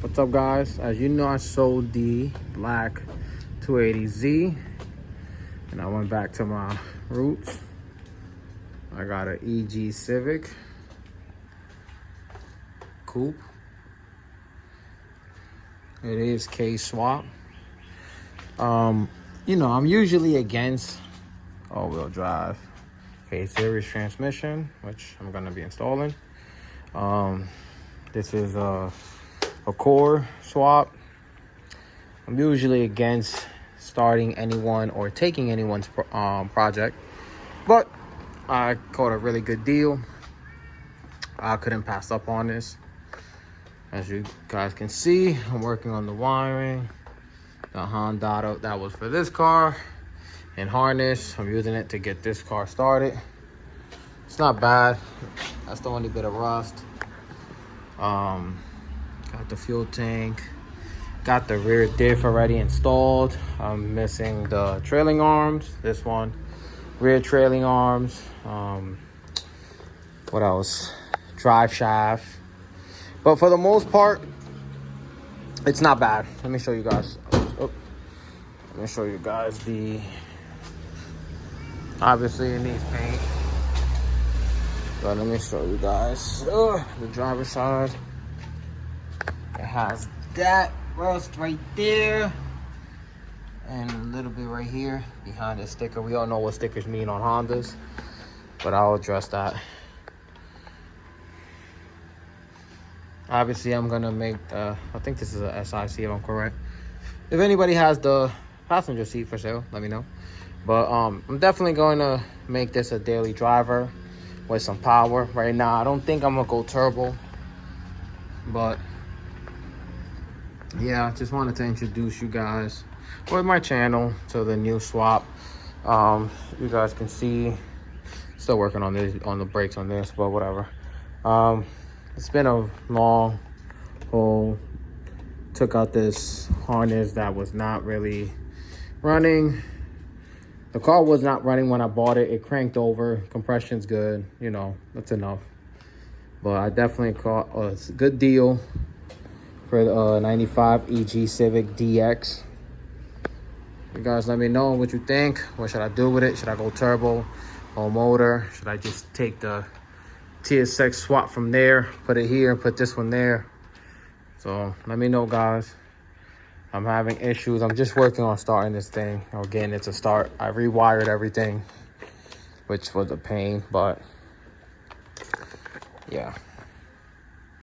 What's up, guys? As you know, I sold the black 280Z and I went back to my roots. I got an EG Civic coupe. It is case swap. You know, I'm usually against all-wheel drive K-series transmission, which I'm gonna be installing. This is a core swap. I'm usually against starting anyone or taking anyone's project, but I caught a really good deal. I couldn't pass up on this. As you guys can see, I'm working on the wiring. The Honda that was for this car and harness. I'm using it to get this car started. It's not bad. That's the only bit of rust. Got the fuel tank. Got the rear diff already installed. I'm missing the trailing arms. This one, rear trailing arms. What else? Drive shaft. But for the most part, it's not bad. Let me show you guys. Let me show you guys the. Obviously, it needs paint. But let me show you guys the driver's side. It has that rust right there, and a little bit right here behind the sticker. We all know what stickers mean on Hondas, but I'll address that. Obviously, I'm gonna make I think this is a SIC if I'm correct. If anybody has the passenger seat for sale, let me know. But I'm definitely going to make this a daily driver with some power. Right now, I don't think I'm gonna go turbo, but yeah, I just wanted to introduce you guys with my channel to the new swap. You guys can see, still working on this, on the brakes on this, but whatever. It's been a long haul. Took out this harness that was not really running. The car was not running when I bought it. It cranked over. Compression's good. You know, that's enough. But I definitely caught a good deal for the 95 EG Civic DX. You guys let me know what you think. What should I do with it? Should I go turbo or motor? Should I just take the TSX swap from there, put it here, and put this one there? So let me know, guys. I'm having issues. I'm just working on starting this thing or getting it to start. I rewired everything, which was a pain, but yeah.